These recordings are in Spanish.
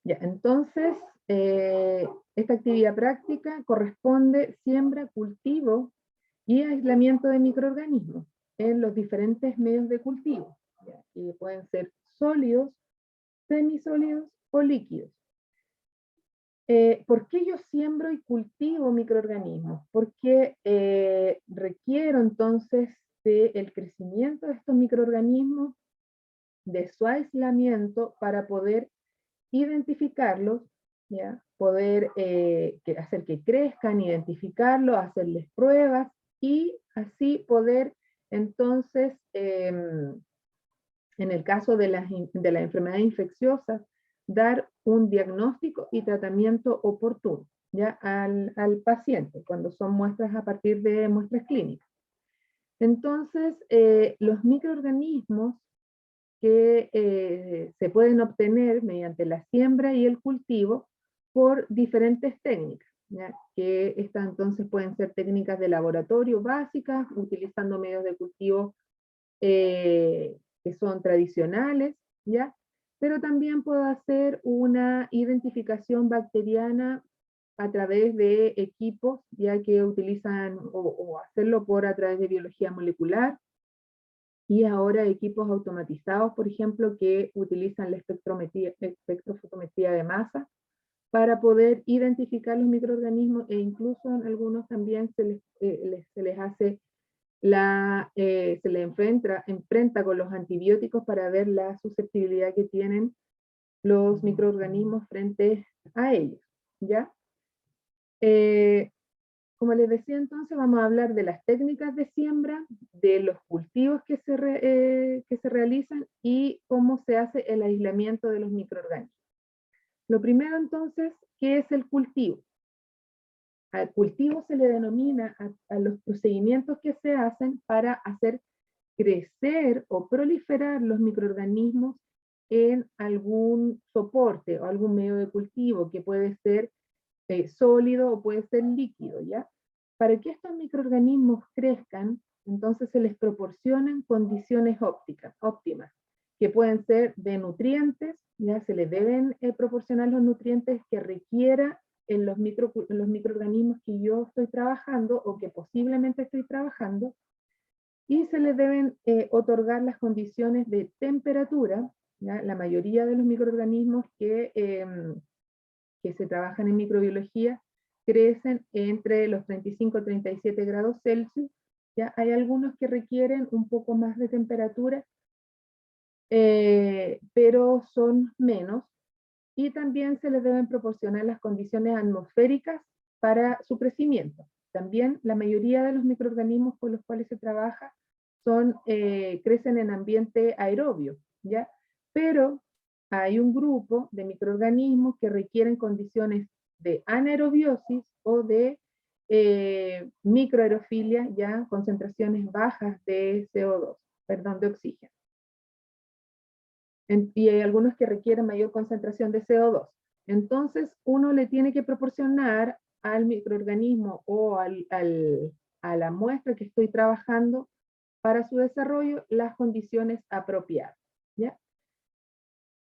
Ya, entonces, esta actividad práctica corresponde siembra, cultivo y aislamiento de microorganismos en los diferentes medios de cultivo, ¿ya? Y pueden ser sólidos, semisólidos o líquidos. ¿Por qué yo siembro y cultivo microorganismos? Porque requiero entonces del crecimiento de estos microorganismos, de su aislamiento para poder identificarlos, ¿ya? Poder hacer que crezcan, identificarlos, hacerles pruebas y así poder entonces, en el caso de la enfermedad infecciosa, dar un diagnóstico y tratamiento oportuno, ¿ya? Al paciente, cuando son muestras a partir de muestras clínicas. Entonces, los microorganismos que se pueden obtener mediante la siembra y el cultivo por diferentes técnicas, ¿ya? Que estas entonces pueden ser técnicas de laboratorio básicas, utilizando medios de cultivo que son tradicionales, ¿ya? Pero también puedo hacer una identificación bacteriana a través de equipos, ya que utilizan, o hacerlo a través de biología molecular, y ahora equipos automatizados, por ejemplo, que utilizan la espectrofotometría de masa para poder identificar los microorganismos, e incluso en algunos también se les hace se le enfrenta con los antibióticos para ver la susceptibilidad que tienen los microorganismos frente a ellos, ¿ya? Como les decía entonces, vamos a hablar de las técnicas de siembra, de los cultivos que se realizan y cómo se hace el aislamiento de los microorganismos. Lo primero entonces, ¿qué es el cultivo? Al cultivo se le denomina a los procedimientos que se hacen para hacer crecer o proliferar los microorganismos en algún soporte o algún medio de cultivo, que puede ser sólido o puede ser líquido, ¿ya? Para que estos microorganismos crezcan, entonces se les proporcionan condiciones óptimas, que pueden ser de nutrientes, ¿ya? Se les deben proporcionar los nutrientes que requiera en los microorganismos que yo estoy trabajando o que posiblemente estoy trabajando, y se les deben otorgar las condiciones de temperatura, ¿ya? La mayoría de los microorganismos que se trabajan en microbiología crecen entre los 35 y 37 grados Celsius, ¿ya? Hay algunos que requieren un poco más de temperatura, pero son menos, y también se les deben proporcionar las condiciones atmosféricas para su crecimiento. También la mayoría de los microorganismos con los cuales se trabaja crecen en ambiente aerobio, ¿ya? Pero hay un grupo de microorganismos que requieren condiciones de anaerobiosis o de microaerofilia, ya concentraciones bajas de CO2, perdón, de oxígeno. Y hay algunos que requieren mayor concentración de CO2. Entonces, uno le tiene que proporcionar al microorganismo o a la muestra que estoy trabajando para su desarrollo las condiciones apropiadas, ¿ya?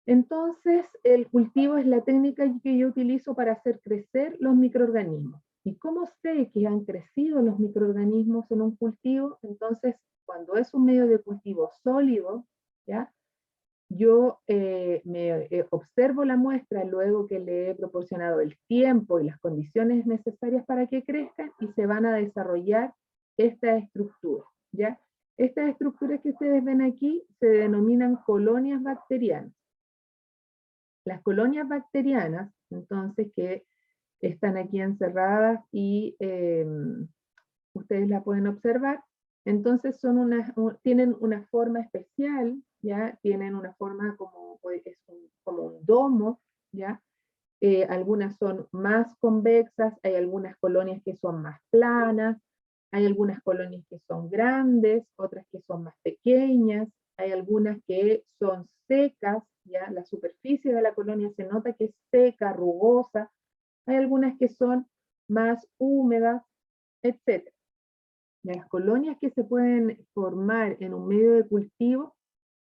Entonces, el cultivo es la técnica que yo utilizo para hacer crecer los microorganismos. ¿Y cómo sé que han crecido los microorganismos en un cultivo? Entonces, cuando es un medio de cultivo sólido, ¿ya? Yo observo la muestra luego que le he proporcionado el tiempo y las condiciones necesarias para que crezcan, y se van a desarrollar estas estructuras, ¿ya? Estas estructuras que ustedes ven aquí se denominan colonias bacterianas. Las colonias bacterianas, entonces, que están aquí encerradas y ustedes la pueden observar, entonces tienen una forma especial, ¿ya? Tienen una forma como un domo, ¿ya? Algunas son más convexas, hay algunas colonias que son más planas, hay algunas colonias que son grandes, otras que son más pequeñas, hay algunas que son secas, ¿ya? La superficie de la colonia se nota que es seca, rugosa, hay algunas que son más húmedas, etc. Las colonias que se pueden formar en un medio de cultivo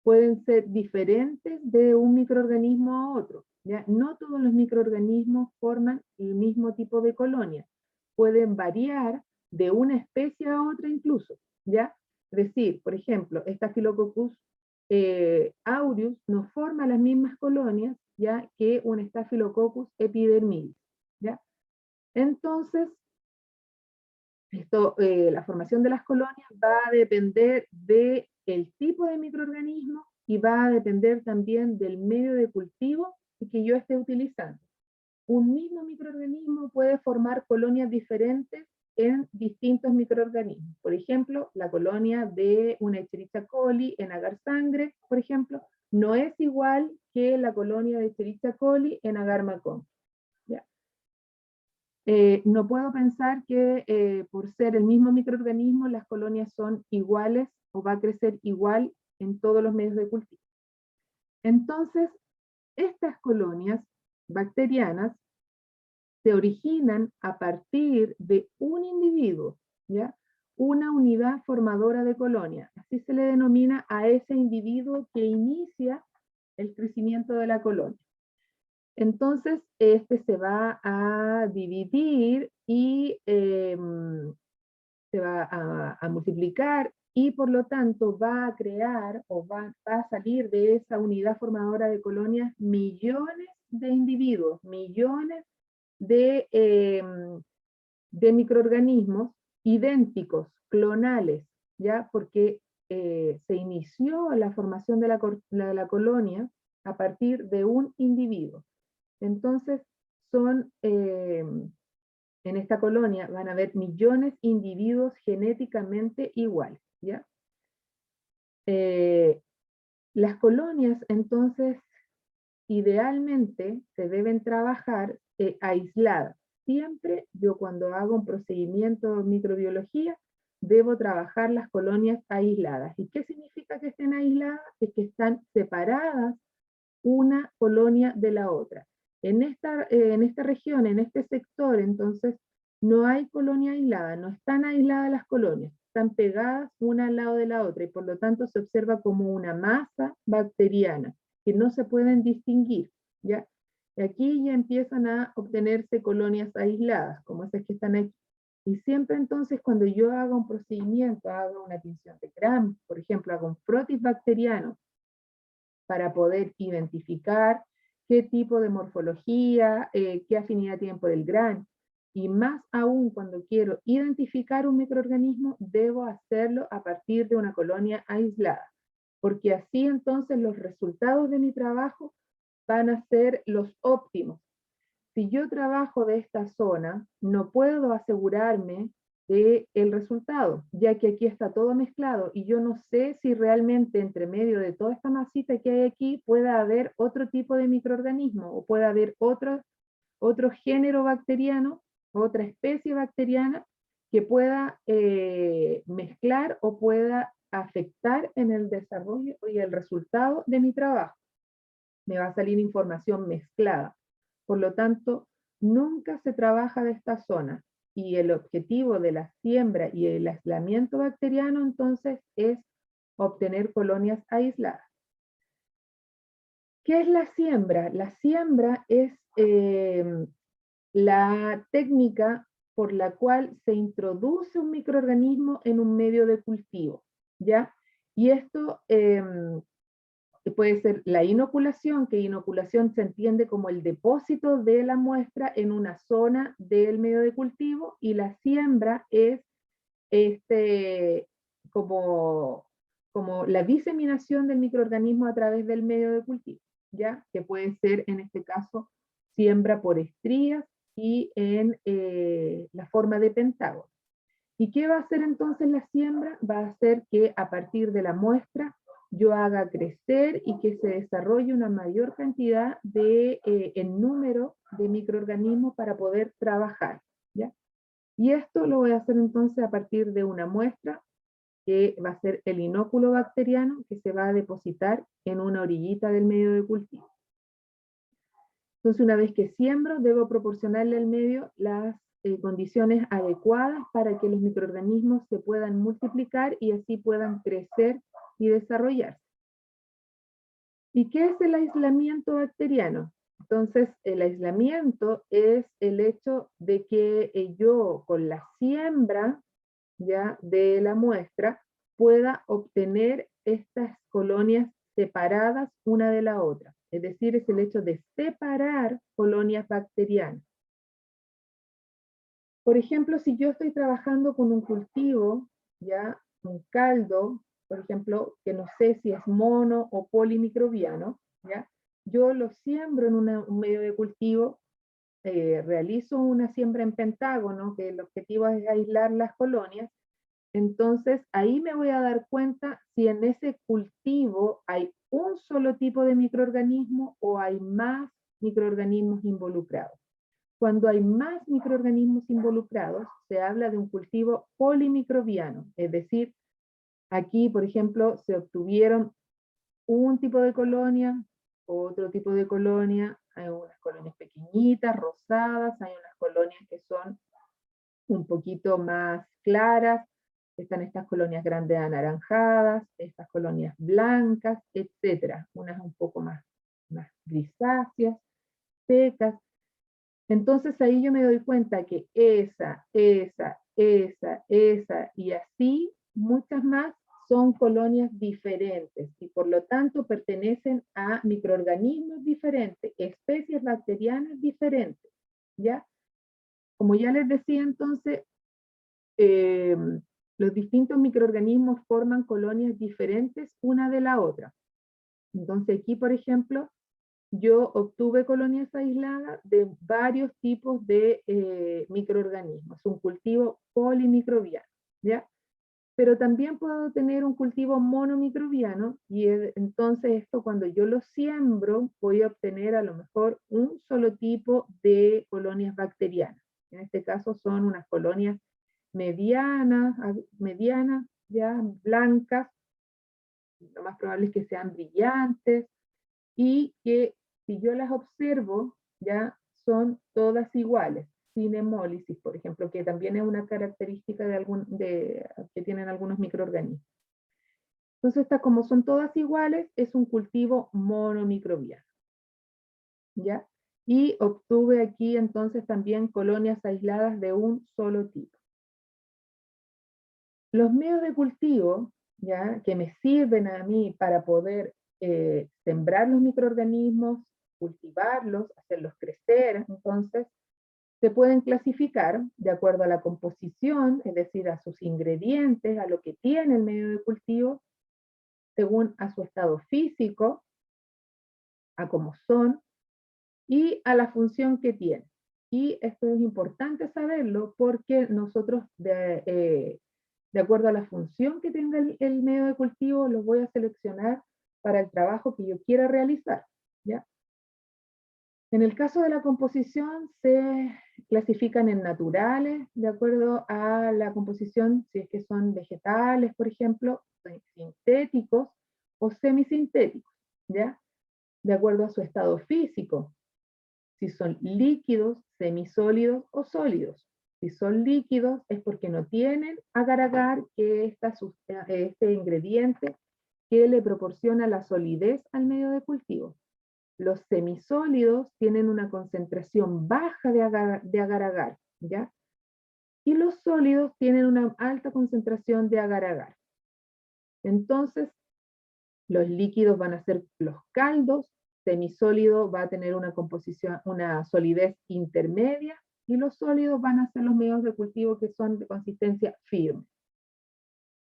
pueden ser diferentes de un microorganismo a otro, ¿ya? No todos los microorganismos forman el mismo tipo de colonia. Pueden variar de una especie a otra incluso, ¿ya? Es decir, por ejemplo, Staphylococcus aureus no forma las mismas colonias, ¿ya? Que un Staphylococcus epidermidis, ¿ya? Entonces, la formación de las colonias va a depender del tipo de microorganismo y va a depender también del medio de cultivo que yo esté utilizando. Un mismo microorganismo puede formar colonias diferentes en distintos microorganismos. Por ejemplo, la colonia de una Escherichia coli en agar sangre, por ejemplo, no es igual que la colonia de Escherichia coli en agar macón. No puedo pensar que por ser el mismo microorganismo las colonias son iguales o va a crecer igual en todos los medios de cultivo. Entonces, estas colonias bacterianas se originan a partir de un individuo, ¿ya? Una unidad formadora de colonia. Así se le denomina a ese individuo que inicia el crecimiento de la colonia. Entonces, este se va a dividir y se va a multiplicar y por lo tanto va a crear o va a salir de esa unidad formadora de colonias millones de individuos, millones de microorganismos idénticos, clonales, ¿ya? Porque se inició la formación de la colonia a partir de un individuo. Entonces, en esta colonia van a haber millones de individuos genéticamente iguales, ¿ya? Las colonias, entonces, idealmente se deben trabajar aisladas. Siempre yo cuando hago un procedimiento de microbiología, debo trabajar las colonias aisladas. ¿Y qué significa que estén aisladas? Es que están separadas una colonia de la otra. En esta región, en este sector, entonces, no hay colonia aislada, no están aisladas las colonias, están pegadas una al lado de la otra y por lo tanto se observa como una masa bacteriana que no se pueden distinguir, ¿ya? Y aquí ya empiezan a obtenerse colonias aisladas, como esas que están aquí. Y siempre entonces cuando yo hago un procedimiento, hago una tinción de Gram, por ejemplo, hago un frotis bacteriano, para poder identificar qué tipo de morfología, qué afinidad tienen por el Gram. Y más aún cuando quiero identificar un microorganismo, debo hacerlo a partir de una colonia aislada, porque así entonces los resultados de mi trabajo van a ser los óptimos. Si yo trabajo de esta zona, no puedo asegurarme del resultado, ya que aquí está todo mezclado y yo no sé si realmente entre medio de toda esta masita que hay aquí pueda haber otro tipo de microorganismo o pueda haber otro género bacteriano, otra especie bacteriana que pueda mezclar o pueda afectar en el desarrollo y el resultado de mi trabajo. Me va a salir información mezclada. Por lo tanto, nunca se trabaja de esta zona. Y el objetivo de la siembra y el aislamiento bacteriano, entonces, es obtener colonias aisladas. ¿Qué es la siembra? La siembra es la técnica por la cual se introduce un microorganismo en un medio de cultivo, ¿ya? Y esto puede ser la inoculación, que inoculación se entiende como el depósito de la muestra en una zona del medio de cultivo, y la siembra es como, como la diseminación del microorganismo a través del medio de cultivo, ¿ya? Que puede ser en este caso siembra por estrías y en la forma de pentágono. ¿Y qué va a hacer entonces la siembra? Va a hacer que a partir de la muestra yo haga crecer y que se desarrolle una mayor cantidad en número de microorganismos para poder trabajar, ¿ya? Y esto lo voy a hacer entonces a partir de una muestra que va a ser el inóculo bacteriano que se va a depositar en una orillita del medio de cultivo. Entonces, una vez que siembro, debo proporcionarle al medio las condiciones adecuadas para que los microorganismos se puedan multiplicar y así puedan crecer y desarrollarse. ¿Y qué es el aislamiento bacteriano? Entonces, el aislamiento es el hecho de que yo con la siembra ya de la muestra pueda obtener estas colonias separadas una de la otra. Es decir, es el hecho de separar colonias bacterianas. Por ejemplo, si yo estoy trabajando con un cultivo, ya un caldo, por ejemplo, que no sé si es mono o polimicrobiano, ¿ya? Yo lo siembro en un medio de cultivo, realizo una siembra en pentágono, que el objetivo es aislar las colonias. Entonces, ahí me voy a dar cuenta si en ese cultivo hay un solo tipo de microorganismo o hay más microorganismos involucrados. Cuando hay más microorganismos involucrados, se habla de un cultivo polimicrobiano, es decir, aquí, por ejemplo, se obtuvieron un tipo de colonia, otro tipo de colonia, hay unas colonias pequeñitas, rosadas, hay unas colonias que son un poquito más claras, están estas colonias grandes anaranjadas, estas colonias blancas, etcétera, unas un poco más grisáceas, secas. Entonces ahí yo me doy cuenta que esa y así muchas más son colonias diferentes y por lo tanto pertenecen a microorganismos diferentes, especies bacterianas diferentes, ¿ya? Como ya les decía entonces, eh, los distintos microorganismos forman colonias diferentes una de la otra. Entonces aquí, por ejemplo, yo obtuve colonias aisladas de varios tipos de microorganismos, un cultivo polimicrobiano, ¿ya? Pero también puedo tener un cultivo monomicrobiano y entonces esto cuando yo lo siembro voy a obtener a lo mejor un solo tipo de colonias bacterianas. En este caso son unas colonias medianas, ya blancas, lo más probable es que sean brillantes, y que si yo las observo, ya son todas iguales, sin hemólisis, por ejemplo, que también es una característica que tienen algunos microorganismos. Entonces, como son todas iguales, es un cultivo monomicrobiano, ¿ya? Y obtuve aquí entonces también colonias aisladas de un solo tipo. Los medios de cultivo, ¿ya? Que me sirven a mí para poder sembrar los microorganismos, cultivarlos, hacerlos crecer, entonces se pueden clasificar de acuerdo a la composición, es decir, a sus ingredientes, a lo que tiene el medio de cultivo, según a su estado físico, a cómo son y a la función que tiene. Y esto es importante saberlo porque nosotros, de acuerdo a la función que tenga el medio de cultivo, los voy a seleccionar para el trabajo que yo quiera realizar, ¿ya? En el caso de la composición, se clasifican en naturales, de acuerdo a la composición, si es que son vegetales, por ejemplo, sintéticos o semisintéticos, ¿ya? De acuerdo a su estado físico, si son líquidos, semisólidos o sólidos. Si son líquidos es porque no tienen agar-agar, que es este ingrediente que le proporciona la solidez al medio de cultivo. Los semisólidos tienen una concentración baja de agar-agar, ¿ya? Y los sólidos tienen una alta concentración de agar-agar. Entonces, los líquidos van a ser los caldos, semisólido va a tener una composición, una solidez intermedia, y los sólidos van a ser los medios de cultivo que son de consistencia firme.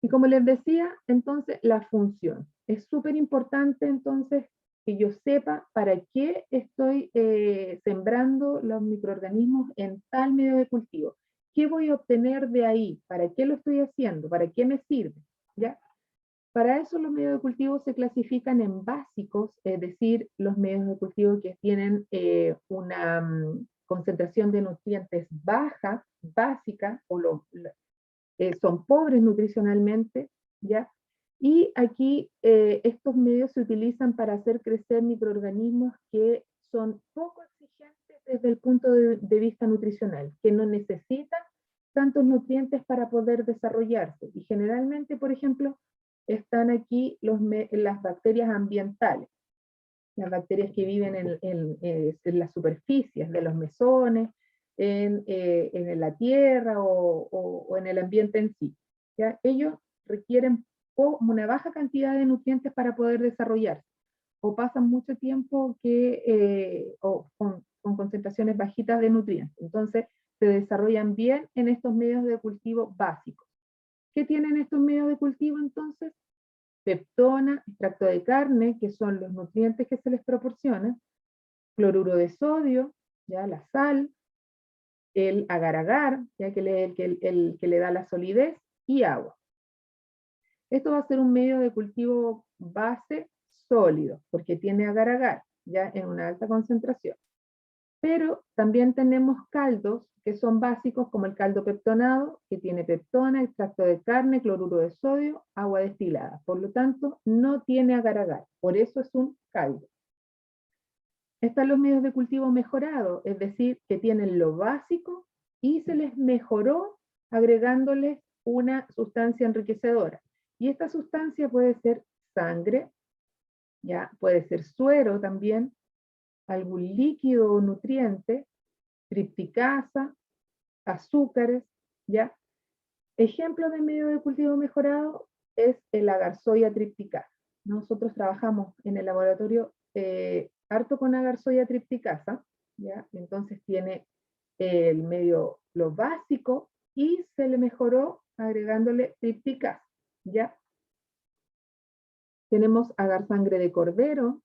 Y como les decía, entonces la función. Es súper importante entonces que yo sepa para qué estoy sembrando los microorganismos en tal medio de cultivo. ¿Qué voy a obtener de ahí? ¿Para qué lo estoy haciendo? ¿Para qué me sirve? ¿Ya? Para eso los medios de cultivo se clasifican en básicos, es decir, los medios de cultivo que tienen una concentración de nutrientes baja, básica, son pobres nutricionalmente, ¿ya? Y aquí estos medios se utilizan para hacer crecer microorganismos que son poco exigentes desde el punto de vista nutricional, que no necesitan tantos nutrientes para poder desarrollarse. Y generalmente, por ejemplo, están aquí las bacterias ambientales. las bacterias que viven en las superficies de los mesones, en la tierra o en el ambiente en sí. ¿Ya? Ellos requieren una baja cantidad de nutrientes para poder desarrollarse, o pasan mucho tiempo con concentraciones bajitas de nutrientes. Entonces, se desarrollan bien en estos medios de cultivo básicos. ¿Qué tienen estos medios de cultivo entonces? Peptona, extracto de carne, que son los nutrientes que se les proporciona, cloruro de sodio, ya la sal, el agar-agar, ya que el que le da la solidez, y agua. Esto va a ser un medio de cultivo base sólido, porque tiene agar-agar, ya en una alta concentración. Pero también tenemos caldos que son básicos, como el caldo peptonado, que tiene peptona, extracto de carne, cloruro de sodio, agua destilada. Por lo tanto, no tiene agar-agar, por eso es un caldo. Están los medios de cultivo mejorados, es decir, que tienen lo básico y se les mejoró agregándoles una sustancia enriquecedora. Y esta sustancia puede ser sangre, ya puede ser suero también, algún líquido o nutriente, tripticasa, azúcares, ¿ya? Ejemplo de medio de cultivo mejorado es el agarzoya tripticasa. Nosotros trabajamos en el laboratorio harto con agarzoya tripticasa, ¿ya? Entonces tiene el medio, lo básico, y se le mejoró agregándole tripticasa, ¿ya? Tenemos agar sangre de cordero,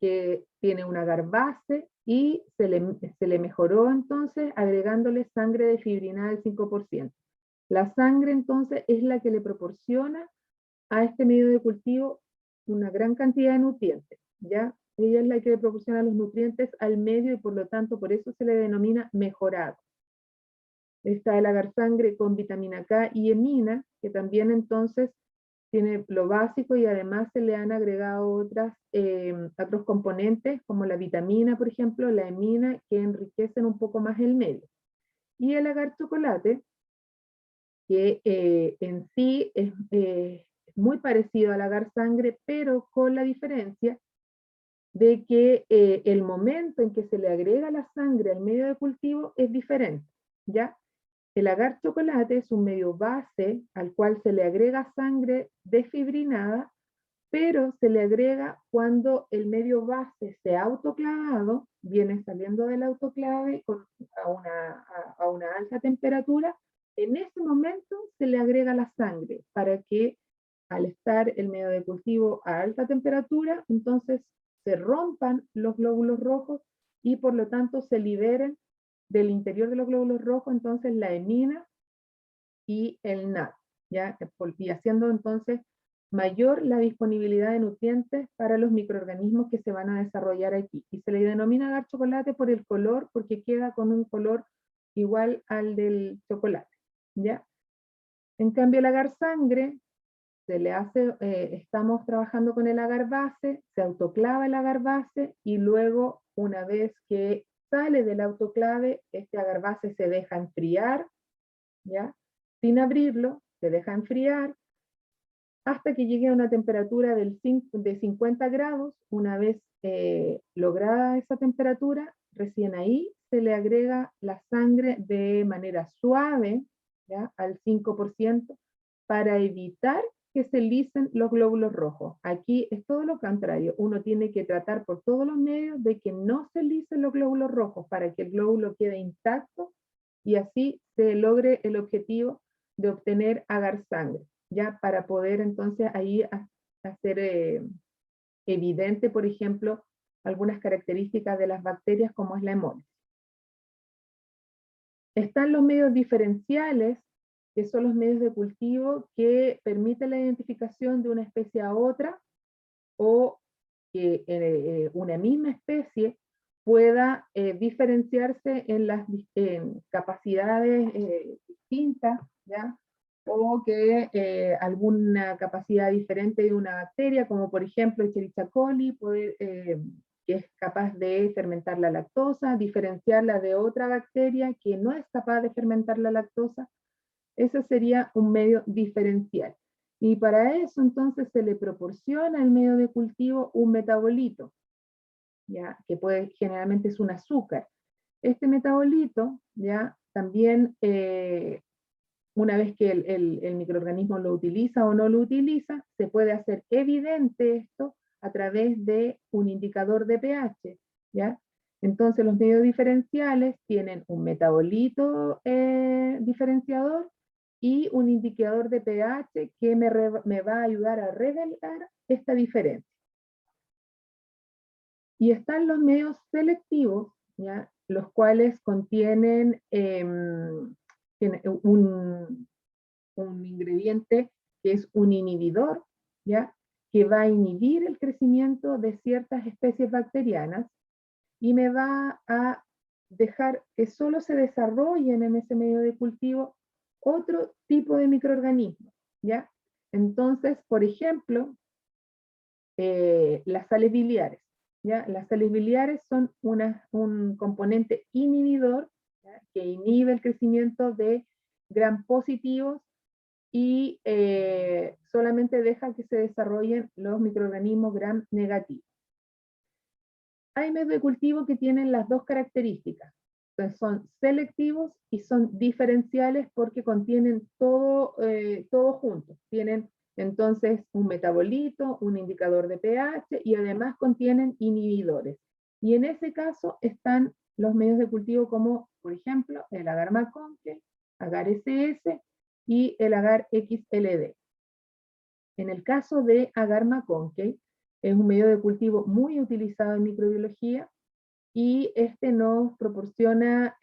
que tiene un agar base, y se le mejoró entonces agregándole sangre de fibrinada del 5%. La sangre entonces es la que le proporciona a este medio de cultivo una gran cantidad de nutrientes, ¿ya? Ella es la que le proporciona los nutrientes al medio y por lo tanto por eso se le denomina mejorado. Está el agar sangre con vitamina K y hemina, que también entonces tiene lo básico y además se le han agregado otros componentes como la vitamina, por ejemplo, la hemina, que enriquecen un poco más el medio. Y el agar chocolate, que en sí es muy parecido al agar sangre, pero con la diferencia de que el momento en que se le agrega la sangre al medio de cultivo es diferente, ¿ya? El agar chocolate es un medio base al cual se le agrega sangre desfibrinada, pero se le agrega cuando el medio base se ha autoclavado, viene saliendo del autoclave a una alta temperatura. En ese momento se le agrega la sangre para que al estar el medio de cultivo a alta temperatura, entonces se rompan los glóbulos rojos y por lo tanto se liberen del interior de los glóbulos rojos entonces la hemina y el NAD, ¿ya? Y haciendo entonces mayor la disponibilidad de nutrientes para los microorganismos que se van a desarrollar aquí. Y se le denomina agar chocolate por el color, porque queda con un color igual al del chocolate, ¿ya? En cambio el agar sangre, estamos trabajando con el agar base, se autoclava el agar base y luego una vez que sale del autoclave, este agar base se deja enfriar, ¿ya? Sin abrirlo, se deja enfriar hasta que llegue a una temperatura de 50 grados. Una vez lograda esa temperatura, recién ahí se le agrega la sangre de manera suave, ¿ya? Al 5%, para evitar que se lisen los glóbulos rojos. Aquí es todo lo contrario, uno tiene que tratar por todos los medios de que no se lisen los glóbulos rojos para que el glóbulo quede intacto y así se logre el objetivo de obtener agar sangre, ya para poder entonces ahí hacer evidente, por ejemplo, algunas características de las bacterias como es la hemólisis. Están los medios diferenciales, que son los medios de cultivo que permiten la identificación de una especie a otra, o que una misma especie pueda diferenciarse en las capacidades distintas, ¿ya? O que alguna capacidad diferente de una bacteria, como por ejemplo Escherichia coli, que es capaz de fermentar la lactosa, diferenciarla de otra bacteria que no es capaz de fermentar la lactosa. Ese sería un medio diferencial. Y para eso entonces se le proporciona al medio de cultivo un metabolito. ¿ya? Que generalmente es un azúcar. Este metabolito, ¿ya? También, una vez que el microorganismo lo utiliza o no lo utiliza, se puede hacer evidente esto a través de un indicador de pH, ¿ya? Entonces los medios diferenciales tienen un metabolito diferenciador y un indicador de pH que me va a ayudar a revelar esta diferencia. Y están los medios selectivos, ¿ya? Los cuales contienen un ingrediente que es un inhibidor, ¿ya? Que va a inhibir el crecimiento de ciertas especies bacterianas y me va a dejar que solo se desarrollen en ese medio de cultivo otro tipo de microorganismos, ¿ya? Entonces, por ejemplo, las sales biliares, ¿ya? Las sales biliares son un componente inhibidor, ¿ya? Que inhibe el crecimiento de gram positivos y solamente deja que se desarrollen los microorganismos gram negativos. Hay medios de cultivo que tienen las dos características. Entonces son selectivos y son diferenciales porque contienen todo junto. Tienen entonces un metabolito, un indicador de pH y además contienen inhibidores. Y en ese caso están los medios de cultivo como, por ejemplo, el agar-McConkey, agar-SS y el agar-XLD. En el caso de agar-McConkey, es un medio de cultivo muy utilizado en microbiología y este nos proporciona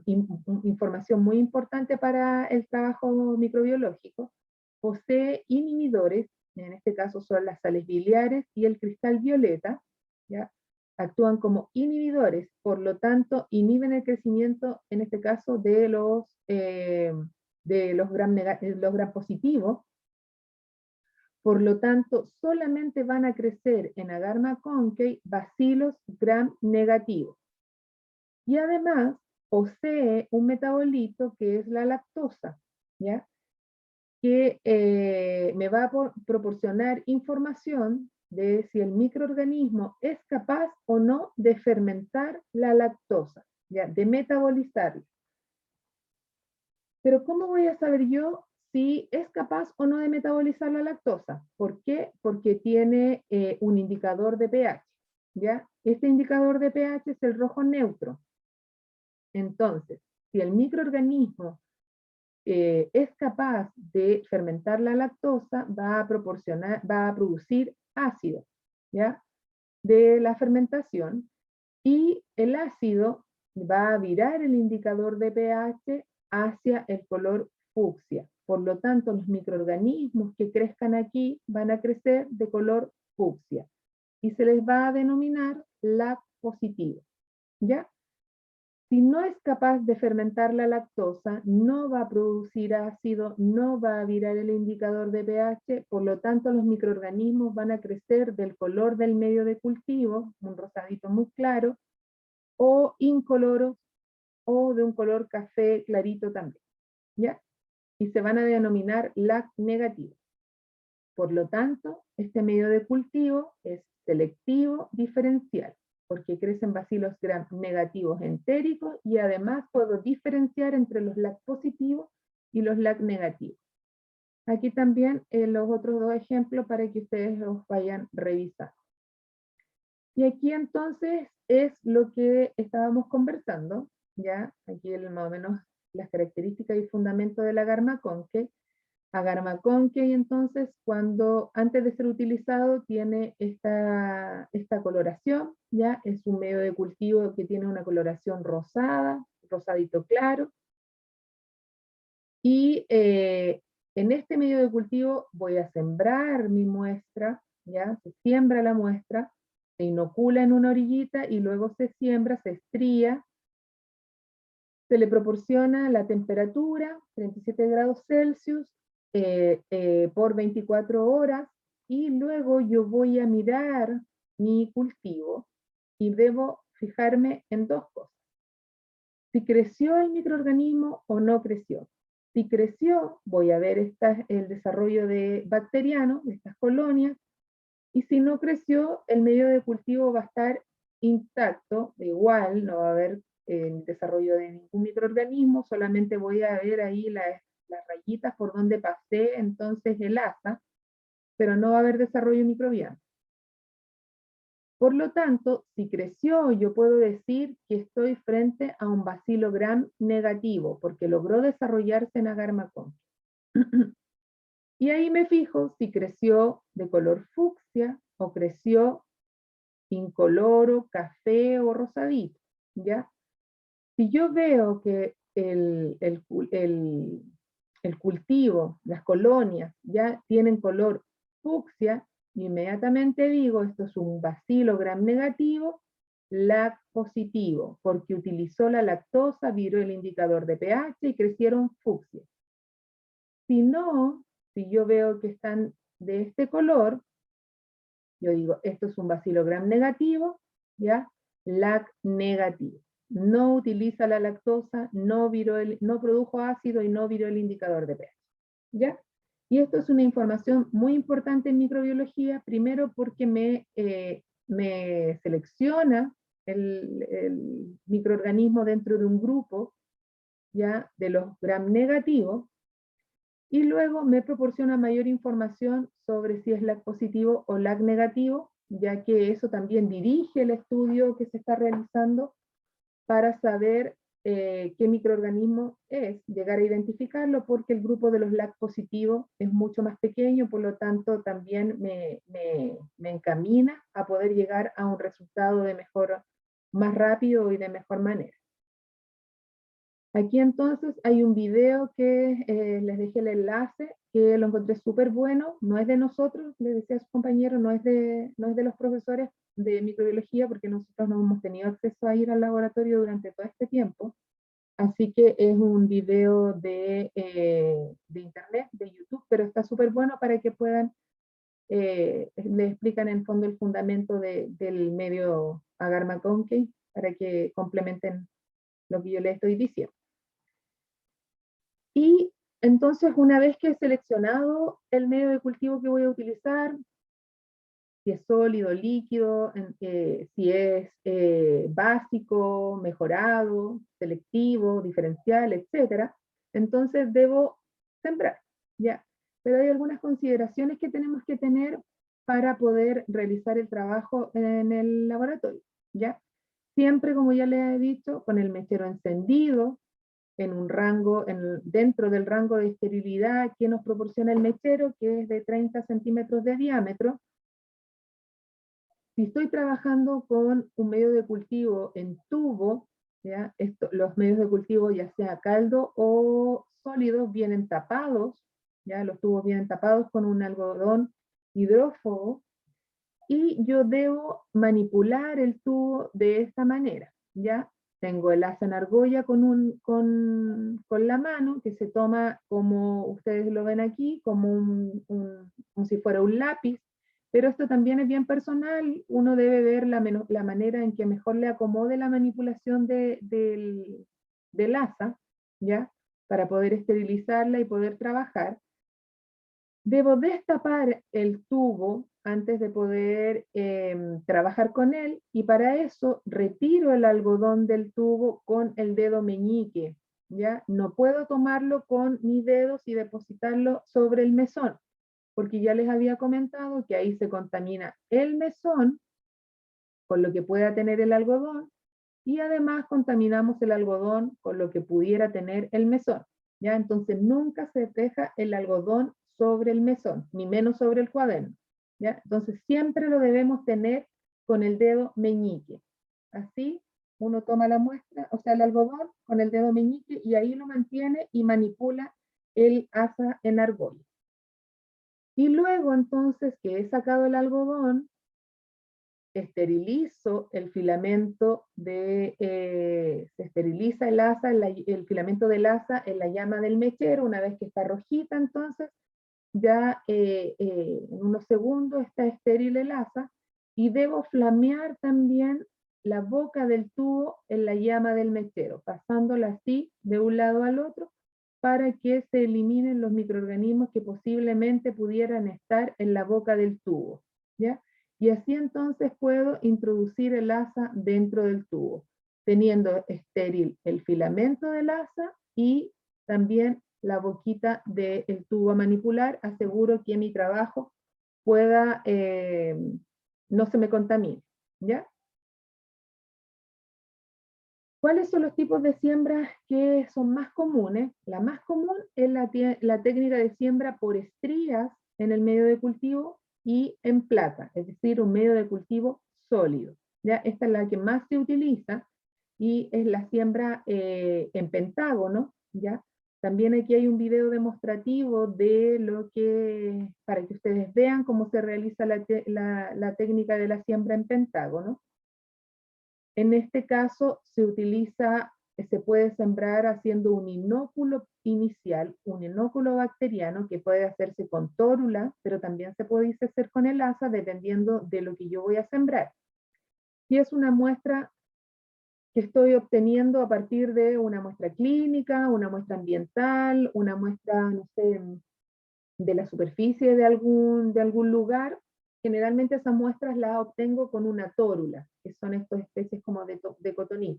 información muy importante para el trabajo microbiológico. Posee inhibidores, en este caso son las sales biliares y el cristal violeta, ¿ya? Actúan como inhibidores, por lo tanto inhiben el crecimiento, en este caso, de los gram positivos. Por lo tanto, solamente van a crecer en agar-McConkey bacilos gram negativos. Y además posee un metabolito que es la lactosa, ¿ya? Que me va a proporcionar información de si el microorganismo es capaz o no de fermentar la lactosa, ¿ya? De metabolizarla. Pero ¿cómo voy a saber yo si es capaz o no de metabolizar la lactosa? ¿Por qué? Porque tiene un indicador de pH, ¿ya? Este indicador de pH es el rojo neutro. Entonces, si el microorganismo es capaz de fermentar la lactosa, va a producir ácido, ¿ya? De la fermentación, y el ácido va a virar el indicador de pH hacia el color fucsia. Por lo tanto, los microorganismos que crezcan aquí van a crecer de color fucsia y se les va a denominar LAC positivo, ¿ya? Si no es capaz de fermentar la lactosa, no va a producir ácido, no va a virar el indicador de pH, por lo tanto los microorganismos van a crecer del color del medio de cultivo, un rosadito muy claro, o incoloros, o de un color café clarito también, ¿ya? Y se van a denominar LAC negativo. Por lo tanto, este medio de cultivo es selectivo diferencial, porque crecen bacilos gram negativos entéricos y además puedo diferenciar entre los LAC positivos y los LAC negativos. Aquí también los otros dos ejemplos para que ustedes los vayan revisando. Y aquí entonces es lo que estábamos conversando, ¿ya? Aquí más o menos las características y fundamentos del agar-McConkey. Agar-McConkey entonces, antes de ser utilizado, tiene esta coloración, ¿ya? Es un medio de cultivo que tiene una coloración rosada, rosadito claro. Y en este medio de cultivo voy a sembrar mi muestra, ¿ya? Se siembra la muestra, se inocula en una orillita y luego se siembra, se estría, se le proporciona la temperatura, 37 grados Celsius, por 24 horas, y luego yo voy a mirar mi cultivo y debo fijarme en dos cosas. Si creció el microorganismo o no creció. Si creció, voy a ver el desarrollo bacteriano de estas colonias, y si no creció, el medio de cultivo va a estar intacto, igual no va a haber desarrollo de ningún microorganismo, solamente voy a ver ahí las rayitas por donde pasé entonces el asa, pero no va a haber desarrollo microbiano. Por lo tanto, si creció, yo puedo decir que estoy frente a un Bacillus gram negativo, porque logró desarrollarse en Agar macon. Y ahí me fijo si creció de color fucsia o creció incoloro, café o rosadito, ¿ya? Si yo veo que el cultivo, las colonias, ya tienen color fucsia, inmediatamente digo, esto es un Bacillus gram negativo, LAC positivo, porque utilizó la lactosa, viró el indicador de pH y crecieron fucsia. Si no, si yo veo que están de este color, yo digo, esto es un Bacillus gram negativo, ¿ya? LAC negativo. No utiliza la lactosa, no produjo ácido y no viró el indicador de pH, ¿ya? Y esto es una información muy importante en microbiología, primero porque me selecciona el microorganismo dentro de un grupo, ¿ya? De los gram negativos, y luego me proporciona mayor información sobre si es LAC positivo o LAC negativo, ya que eso también dirige el estudio que se está realizando para saber qué microorganismo es, llegar a identificarlo, porque el grupo de los LAC positivos es mucho más pequeño, por lo tanto también me encamina a poder llegar a un resultado de más rápido y de mejor manera. Aquí entonces hay un video que les dejé el enlace, que lo encontré súper bueno, no es de nosotros, le decía a su compañero, no es de los profesores de microbiología, porque nosotros no hemos tenido acceso a ir al laboratorio durante todo este tiempo, así que es un video de internet, de YouTube, pero está súper bueno para que puedan, le explican en fondo el fundamento del medio agar-McConkey, para que complementen lo que yo les estoy diciendo. Y entonces, una vez que he seleccionado el medio de cultivo que voy a utilizar, si es sólido, líquido, si es básico, mejorado, selectivo, diferencial, etc., entonces debo sembrar, ¿ya? Pero hay algunas consideraciones que tenemos que tener para poder realizar el trabajo en el laboratorio, ¿ya? Siempre, como ya les he dicho, con el mechero encendido, en un rango, dentro del rango de esterilidad que nos proporciona el mechero, que es de 30 centímetros de diámetro. Si estoy trabajando con un medio de cultivo en tubo, ¿ya? Los medios de cultivo, ya sea caldo o sólidos, vienen tapados, ¿ya? Los tubos vienen tapados con un algodón hidrófobo, y yo debo manipular el tubo de esta manera, ¿ya? Tengo el asa en argolla con la mano, que se toma, como ustedes lo ven aquí, como si fuera un lápiz, pero esto también es bien personal, uno debe ver la manera en que mejor le acomode la manipulación del asa, ¿ya? Para poder esterilizarla y poder trabajar. Debo destapar el tubo antes de poder trabajar con él, y para eso retiro el algodón del tubo con el dedo meñique, ¿ya? No puedo tomarlo con mis dedos y depositarlo sobre el mesón, porque ya les había comentado que ahí se contamina el mesón con lo que pueda tener el algodón, y además contaminamos el algodón con lo que pudiera tener el mesón, ¿ya? Entonces nunca se deja el algodón sobre el mesón, ni menos sobre el cuaderno, ¿ya? Entonces siempre lo debemos tener con el dedo meñique. Así uno toma la muestra, o sea, el algodón con el dedo meñique, y ahí lo mantiene y manipula el asa en argolla. Y luego entonces que he sacado el algodón, esterilizo el filamento se esteriliza el asa, el filamento del asa en la llama del mechero. Una vez que está rojita, entonces ya en unos segundos está estéril el asa, y debo flamear también la boca del tubo en la llama del mechero, pasándola así de un lado al otro, para que se eliminen los microorganismos que posiblemente pudieran estar en la boca del tubo, ¿ya? Y así entonces puedo introducir el asa dentro del tubo, teniendo estéril el filamento del asa y también la boquita del tubo a manipular. Aseguro que mi trabajo pueda, no se me contamine, ¿ya? ¿Cuáles son los tipos de siembra que son más comunes? La más común es la técnica de siembra por estrías en el medio de cultivo y en placa, es decir, un medio de cultivo sólido. ¿Ya? Esta es la que más se utiliza y es la siembra en pentágono. ¿Ya? También aquí hay un video demostrativo de lo que, para que ustedes vean cómo se realiza la técnica de la siembra en pentágono. En este caso se puede sembrar haciendo un inóculo inicial, un inóculo bacteriano que puede hacerse con tórula, pero también se puede hacer con el asa dependiendo de lo que yo voy a sembrar. Y es una muestra que estoy obteniendo a partir de una muestra clínica, una muestra ambiental, una muestra, no sé, de la superficie de algún lugar. Generalmente esas muestras las obtengo con una tórula, que son estas especies como de cotoní.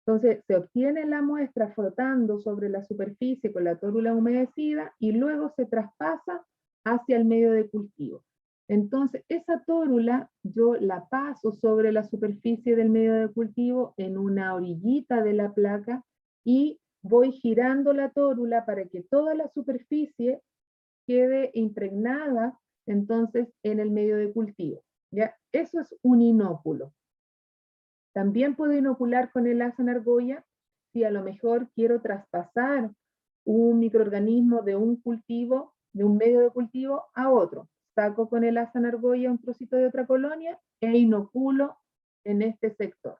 Entonces se obtiene la muestra frotando sobre la superficie con la tórula humedecida y luego se traspasa hacia el medio de cultivo. Entonces esa tórula yo la paso sobre la superficie del medio de cultivo en una orillita de la placa y voy girando la tórula para que toda la superficie quede impregnada entonces en el medio de cultivo. ¿Ya? Eso es un inóculo. También puedo inocular con el asa en argolla si a lo mejor quiero traspasar un microorganismo de un cultivo, de un medio de cultivo a otro. Saco con el asa en argolla un trocito de otra colonia e inoculo en este sector.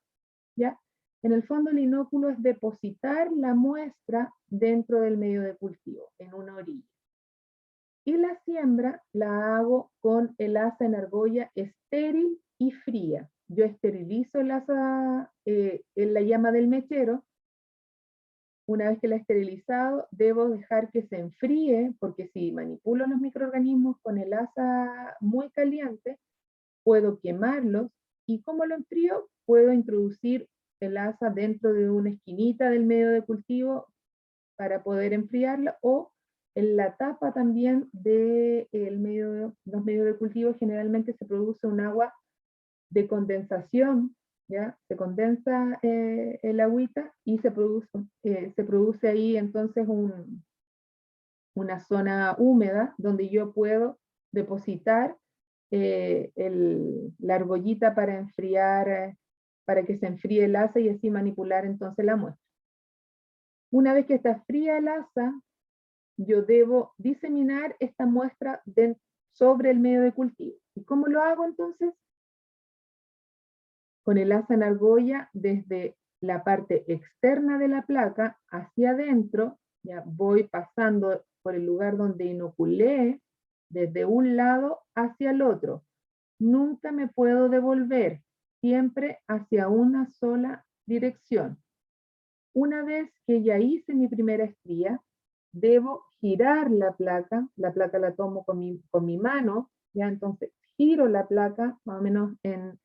¿Ya? En el fondo el inóculo es depositar la muestra dentro del medio de cultivo, en una orilla. Y la siembra la hago con el asa en argolla estéril y fría. Yo esterilizo el asa en la llama del mechero. Una vez que la he esterilizado, debo dejar que se enfríe, porque si manipulo los microorganismos con el asa muy caliente, puedo quemarlos, y como lo enfrío, puedo introducir el asa dentro de una esquinita del medio de cultivo para poder enfriarla, o en la tapa también de los medios de cultivo generalmente se produce un agua de condensación, ¿ya? Se condensa el agüita y se produce ahí entonces una zona húmeda donde yo puedo depositar la argollita para enfriar, para que se enfríe el asa y así manipular entonces la muestra. Una vez que está fría el asa, yo debo diseminar esta muestra sobre el medio de cultivo. ¿Y cómo lo hago entonces? Con el asa en argolla desde la parte externa de la placa hacia adentro, ya voy pasando por el lugar donde inoculé, desde un lado hacia el otro. Nunca me puedo devolver, siempre hacia una sola dirección. Una vez que ya hice mi primera estría, debo girar la placa la tomo con mi mano, ya entonces giro la placa más o menos en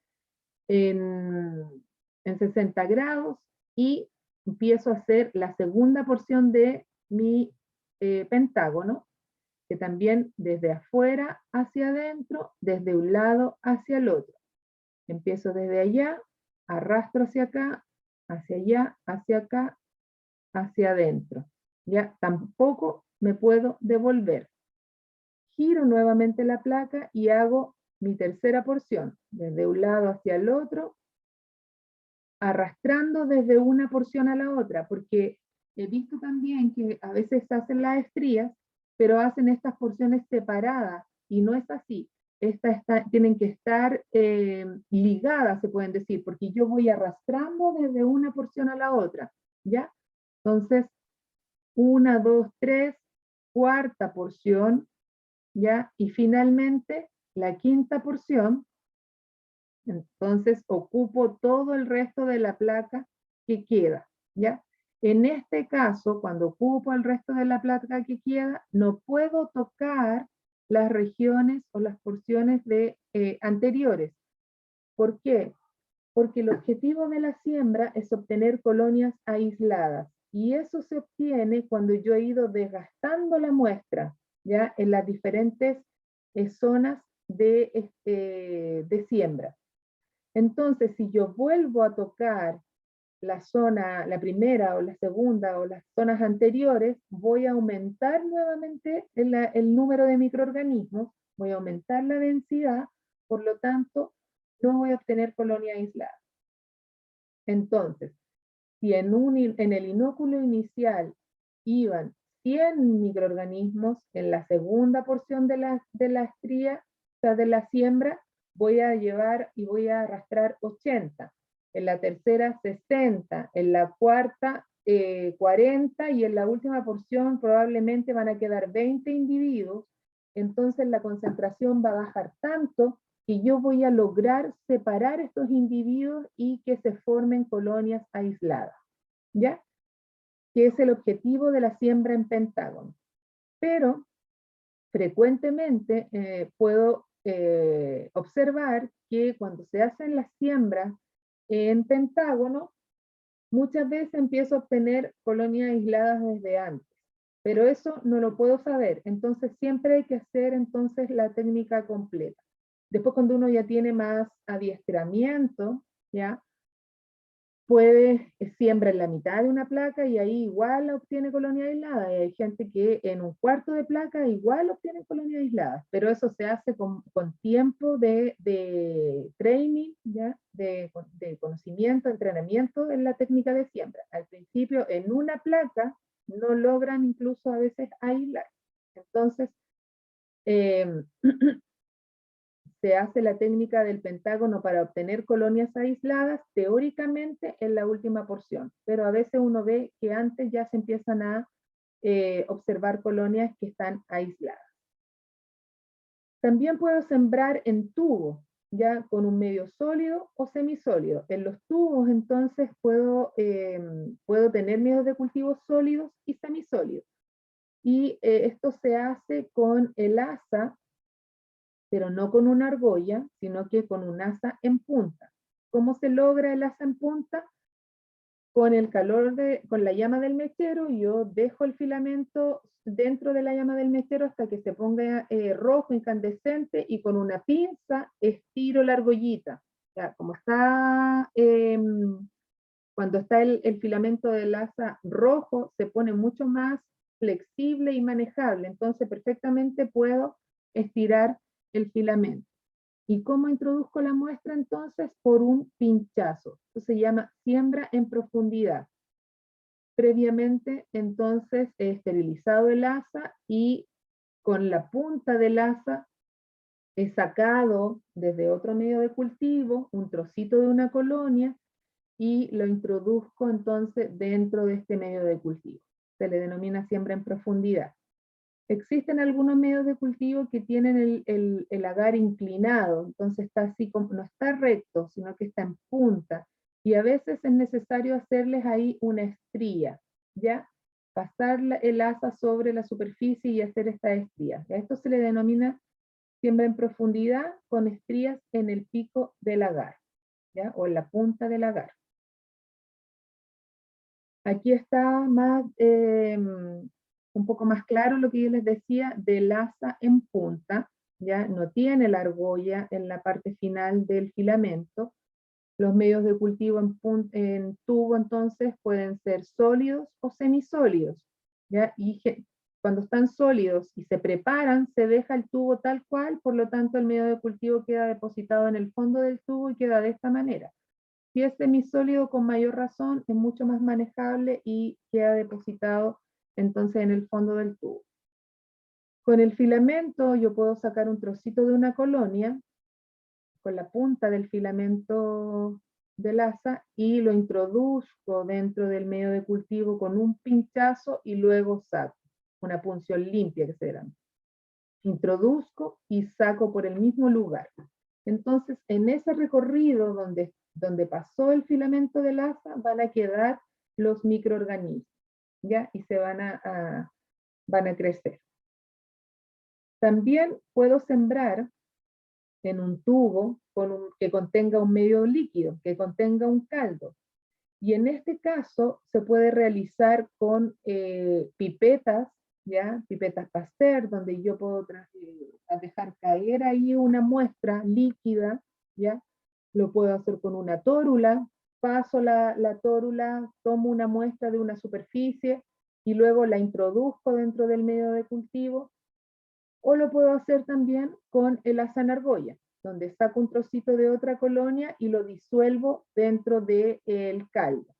60 grados y empiezo a hacer la segunda porción de mi pentágono, que también desde afuera hacia adentro, desde un lado hacia el otro. Empiezo desde allá, arrastro hacia acá, hacia allá, hacia acá, hacia adentro. Ya tampoco me puedo devolver. Giro nuevamente la placa y hago mi tercera porción, desde un lado hacia el otro, arrastrando desde una porción a la otra, porque he visto también que a veces hacen las estrías, pero hacen estas porciones separadas, y no es así. Tienen que estar ligadas, se pueden decir, porque yo voy arrastrando desde una porción a la otra, ¿ya? Entonces, 1, 2, 3, cuarta porción, ¿ya? Y finalmente, la quinta porción. Entonces ocupo todo el resto de la placa que queda, ¿ya? En este caso, cuando ocupo el resto de la placa que queda, no puedo tocar las regiones o las porciones anteriores. ¿Por qué? Porque el objetivo de la siembra es obtener colonias aisladas, y eso se obtiene cuando yo he ido desgastando la muestra, ¿ya? En las diferentes zonas de siembra. Entonces, si yo vuelvo a tocar la zona, la primera o la segunda o las zonas anteriores, voy a aumentar nuevamente el número de microorganismos, voy a aumentar la densidad, por lo tanto, no voy a obtener colonia aislada. Entonces, si en el inóculo inicial iban 100 microorganismos, en la segunda porción de la estría, o sea, de la siembra, voy a llevar y voy a arrastrar 80. En la tercera 60, en la cuarta 40, y en la última porción probablemente van a quedar 20 individuos. Entonces la concentración va a bajar tanto que yo voy a lograr separar estos individuos y que se formen colonias aisladas, ¿ya? Que es el objetivo de la siembra en pentágono. Pero frecuentemente puedo observar que cuando se hacen las siembras en pentágono, muchas veces empiezo a obtener colonias aisladas desde antes, pero eso no lo puedo saber. Entonces siempre hay que hacer entonces la técnica completa. Después, cuando uno ya tiene más adiestramiento, ¿ya? Puede siembra en la mitad de una placa y ahí igual obtiene colonia aislada. Y hay gente que en un cuarto de placa igual obtiene colonia aislada, pero eso se hace con tiempo de training, ¿ya? De conocimiento, entrenamiento en la técnica de siembra. Al principio, en una placa, no logran incluso a veces aislar. Entonces, se hace la técnica del pentágono para obtener colonias aisladas, teóricamente en la última porción, pero a veces uno ve que antes ya se empiezan a observar colonias que están aisladas. También puedo sembrar en tubo, ya con un medio sólido o semisólido. En los tubos entonces puedo tener medios de cultivo sólidos y semisólidos. Y esto se hace con el asa, pero no con una argolla, sino que con un asa en punta. ¿Cómo se logra el asa en punta? Con el calor con la llama del mechero, yo dejo el filamento dentro de la llama del mechero hasta que se ponga rojo, incandescente, y con una pinza estiro la argollita. Ya, como está, cuando está el filamento del asa rojo, se pone mucho más flexible y manejable, entonces perfectamente puedo estirar el filamento. ¿Y cómo introduzco la muestra entonces? Por un pinchazo. Eso se llama siembra en profundidad. Previamente entonces he esterilizado el asa y con la punta del asa he sacado desde otro medio de cultivo un trocito de una colonia y lo introduzco entonces dentro de este medio de cultivo. Se le denomina siembra en profundidad. Existen algunos medios de cultivo que tienen el agar inclinado, entonces está así, como, no está recto, sino que está en punta, y a veces es necesario hacerles ahí una estría, ¿ya? Pasar el asa sobre la superficie y hacer esta estría. A esto se le denomina siembra en profundidad con estrías en el pico del agar, ¿ya? O en la punta del agar. Aquí está más, un poco más claro lo que yo les decía del asa en punta, ya no tiene la argolla en la parte final del filamento. Los medios de cultivo en tubo entonces pueden ser sólidos o semisólidos, ¿ya? Y cuando están sólidos y se preparan, se deja el tubo tal cual, por lo tanto el medio de cultivo queda depositado en el fondo del tubo y queda de esta manera. Si es semisólido, con mayor razón, es mucho más manejable y queda depositado entonces en el fondo del tubo. Con el filamento yo puedo sacar un trocito de una colonia con la punta del filamento del asa y lo introduzco dentro del medio de cultivo con un pinchazo y luego saco, una punción limpia que se llama. Introduzco y saco por el mismo lugar. Entonces, en ese recorrido donde pasó el filamento del asa, van a quedar los microorganismos, ¿ya? Y se van a crecer. También puedo sembrar en un tubo que contenga un medio líquido, que contenga un caldo. Y en este caso se puede realizar con pipetas, ¿ya? Pipetas Pasteur, donde yo puedo dejar caer ahí una muestra líquida, ¿ya? Lo puedo hacer con una tórula, paso la tórula, tomo una muestra de una superficie y luego la introduzco dentro del medio de cultivo, o lo puedo hacer también con el asa en argolla, donde saco un trocito de otra colonia y lo disuelvo dentro del caldo.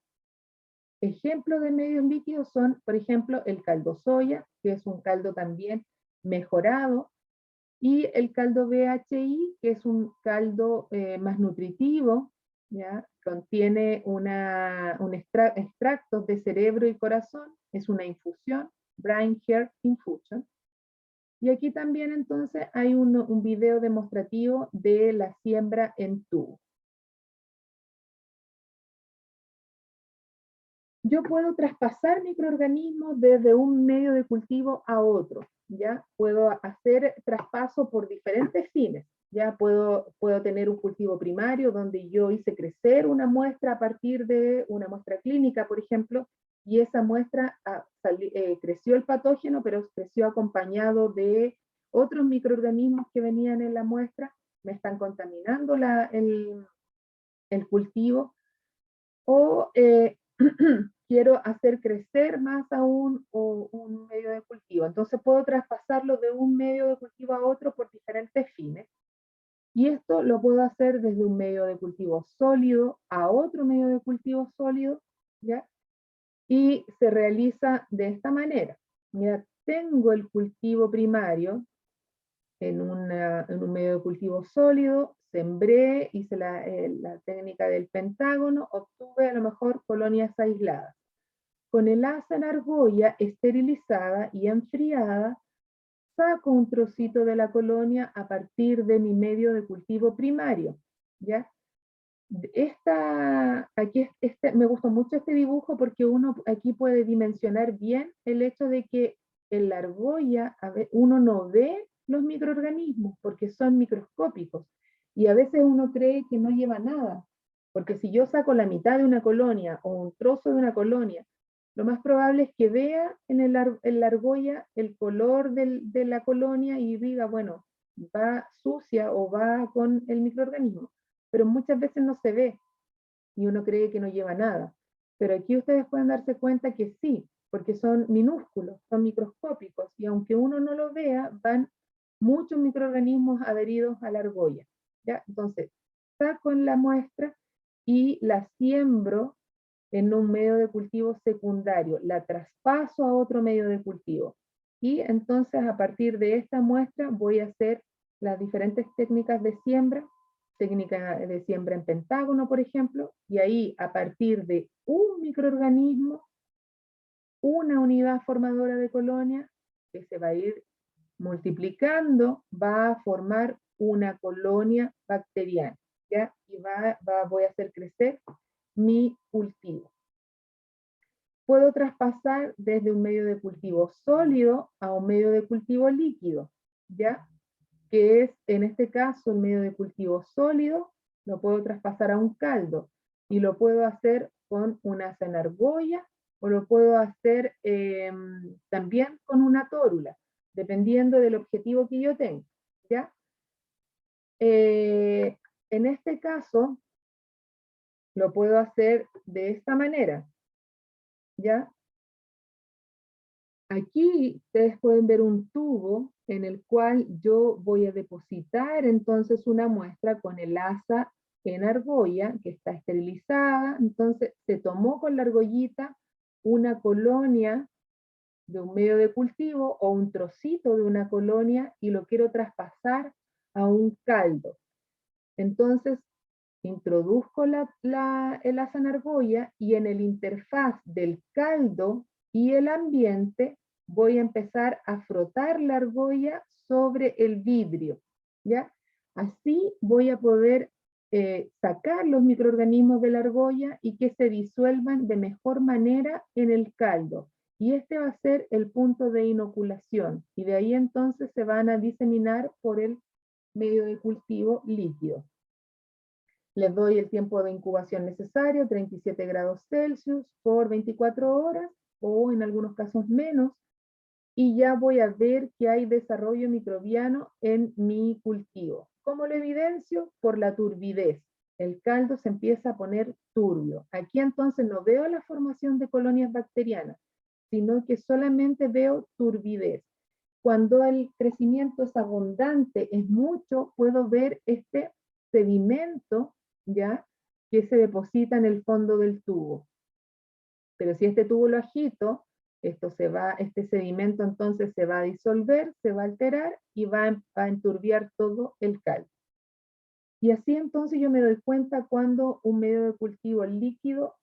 Ejemplos de medios líquidos son, por ejemplo, el caldo soya, que es un caldo también mejorado, y el caldo BHI, que es un caldo más nutritivo, ¿ya? Contiene extractos de cerebro y corazón, es una infusión, Brain Heart Infusion. Y aquí también entonces hay un video demostrativo de la siembra en tubo. Yo puedo traspasar microorganismos desde un medio de cultivo a otro, ¿ya? Puedo hacer traspaso por diferentes fines, ¿ya? Puedo tener un cultivo primario donde yo hice crecer una muestra a partir de una muestra clínica, por ejemplo, y esa muestra creció el patógeno, pero creció acompañado de otros microorganismos que venían en la muestra, me están contaminando el cultivo, o quiero hacer crecer más aún un medio de cultivo. Entonces puedo traspasarlo de un medio de cultivo a otro por diferentes fines. Y esto lo puedo hacer desde un medio de cultivo sólido a otro medio de cultivo sólido, ¿ya? Y se realiza de esta manera. Ya tengo el cultivo primario en un medio de cultivo sólido, sembré, hice la técnica del pentágono, obtuve a lo mejor colonias aisladas. Con el asa en argolla esterilizada y enfriada, saco un trocito de la colonia a partir de mi medio de cultivo primario, ¿ya? Me gustó mucho este dibujo porque uno aquí puede dimensionar bien el hecho de que en la argolla uno no ve los microorganismos porque son microscópicos y a veces uno cree que no lleva nada, porque si yo saco la mitad de una colonia o un trozo de una colonia, lo más probable es que vea en la argolla el color de la colonia y diga, bueno, va sucia o va con el microorganismo, pero muchas veces no se ve y uno cree que no lleva nada. Pero aquí ustedes pueden darse cuenta que sí, porque son minúsculos, son microscópicos, y aunque uno no lo vea, van muchos microorganismos adheridos a la argolla, ¿ya? Entonces, saco en la muestra y la siembro en un medio de cultivo secundario, la traspaso a otro medio de cultivo. Y entonces a partir de esta muestra voy a hacer las diferentes técnicas de siembra, técnica de siembra en pentágono, por ejemplo, y ahí a partir de un microorganismo, una unidad formadora de colonia que se va a ir multiplicando, va a formar una colonia bacteriana, ¿ya? Y voy a hacer crecer mi cultivo. Puedo traspasar desde un medio de cultivo sólido a un medio de cultivo líquido, ¿ya? Que es, en este caso, el medio de cultivo sólido, lo puedo traspasar a un caldo, y lo puedo hacer con una asa en argolla, o lo puedo hacer también con una tórula, dependiendo del objetivo que yo tenga, ¿ya? En este caso, lo puedo hacer de esta manera, ¿ya? Aquí ustedes pueden ver un tubo en el cual yo voy a depositar entonces una muestra con el asa en argolla que está esterilizada. Entonces se tomó con la argollita una colonia de un medio de cultivo o un trocito de una colonia y lo quiero traspasar a un caldo. Entonces introduzco el asa en argolla y en el interfaz del caldo y el ambiente voy a empezar a frotar la argolla sobre el vidrio, ¿ya? Así voy a poder sacar los microorganismos de la argolla y que se disuelvan de mejor manera en el caldo Y este va a ser el punto de inoculación. Y de ahí entonces se van a diseminar por el medio de cultivo líquido. Les doy el tiempo de incubación necesario, 37 grados Celsius por 24 horas, o en algunos casos menos, y ya voy a ver que hay desarrollo microbiano en mi cultivo. ¿Cómo lo evidencio? Por la turbidez. El caldo se empieza a poner turbio. Aquí entonces no veo la formación de colonias bacterianas, sino que solamente veo turbidez. Cuando el crecimiento es abundante, es mucho, puedo ver este sedimento, ¿ya? Que se deposita en el fondo del tubo. Pero si este tubo lo agito, este sedimento entonces se va a disolver, se va a alterar y va a enturbiar todo el caldo. Y así entonces yo me doy cuenta cuando un medio de cultivo líquido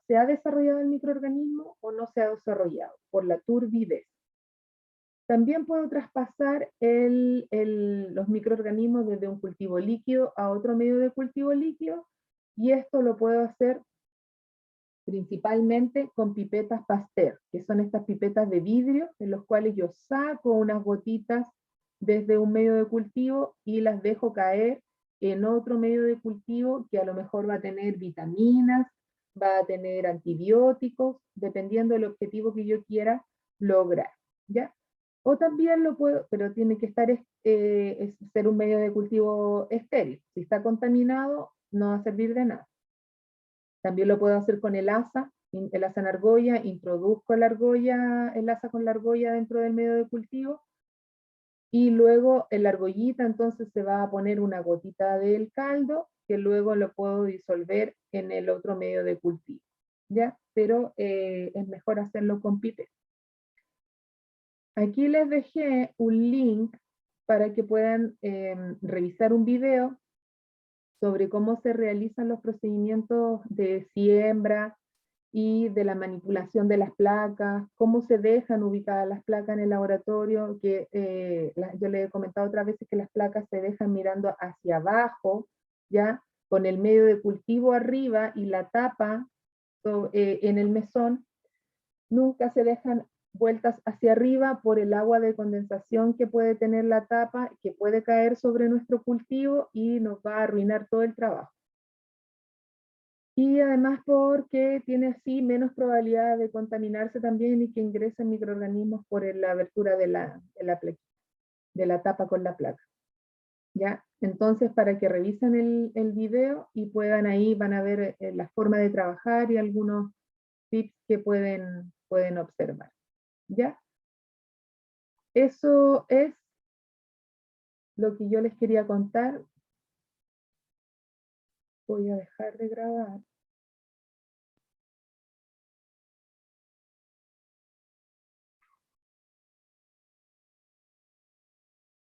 se ha desarrollado el microorganismo o no se ha desarrollado, por la turbidez. También puedo traspasar los microorganismos desde un cultivo líquido a otro medio de cultivo líquido, y esto lo puedo hacer principalmente con pipetas Pasteur, que son estas pipetas de vidrio, en los cuales yo saco unas gotitas desde un medio de cultivo y las dejo caer en otro medio de cultivo que a lo mejor va a tener vitaminas, va a tener antibióticos, dependiendo del objetivo que yo quiera lograr, ¿ya? O también lo puedo, pero tiene que ser un medio de cultivo estéril. Si está contaminado, no va a servir de nada. También lo puedo hacer con el asa en argolla, introduzco el asa con la argolla dentro del medio de cultivo, y luego en la argollita entonces se va a poner una gotita del caldo, que luego lo puedo disolver en el otro medio de cultivo, ¿ya? Pero es mejor hacerlo con pipeta. Aquí les dejé un link para que puedan revisar un video sobre cómo se realizan los procedimientos de siembra y de la manipulación de las placas, cómo se dejan ubicadas las placas en el laboratorio, que yo le he comentado otras veces que las placas se dejan mirando hacia abajo, ¿ya? Con el medio de cultivo arriba y la tapa en el mesón. Nunca se dejan vueltas hacia arriba por el agua de condensación que puede tener la tapa, que puede caer sobre nuestro cultivo y nos va a arruinar todo el trabajo. Y además porque tiene así menos probabilidad de contaminarse también y que ingresen microorganismos por la abertura de la tapa con la placa. ¿Ya? Entonces, para que revisen el video y ahí van a ver la forma de trabajar y algunos tips que pueden observar. ¿Ya? Eso es lo que yo les quería contar. Voy a dejar de grabar.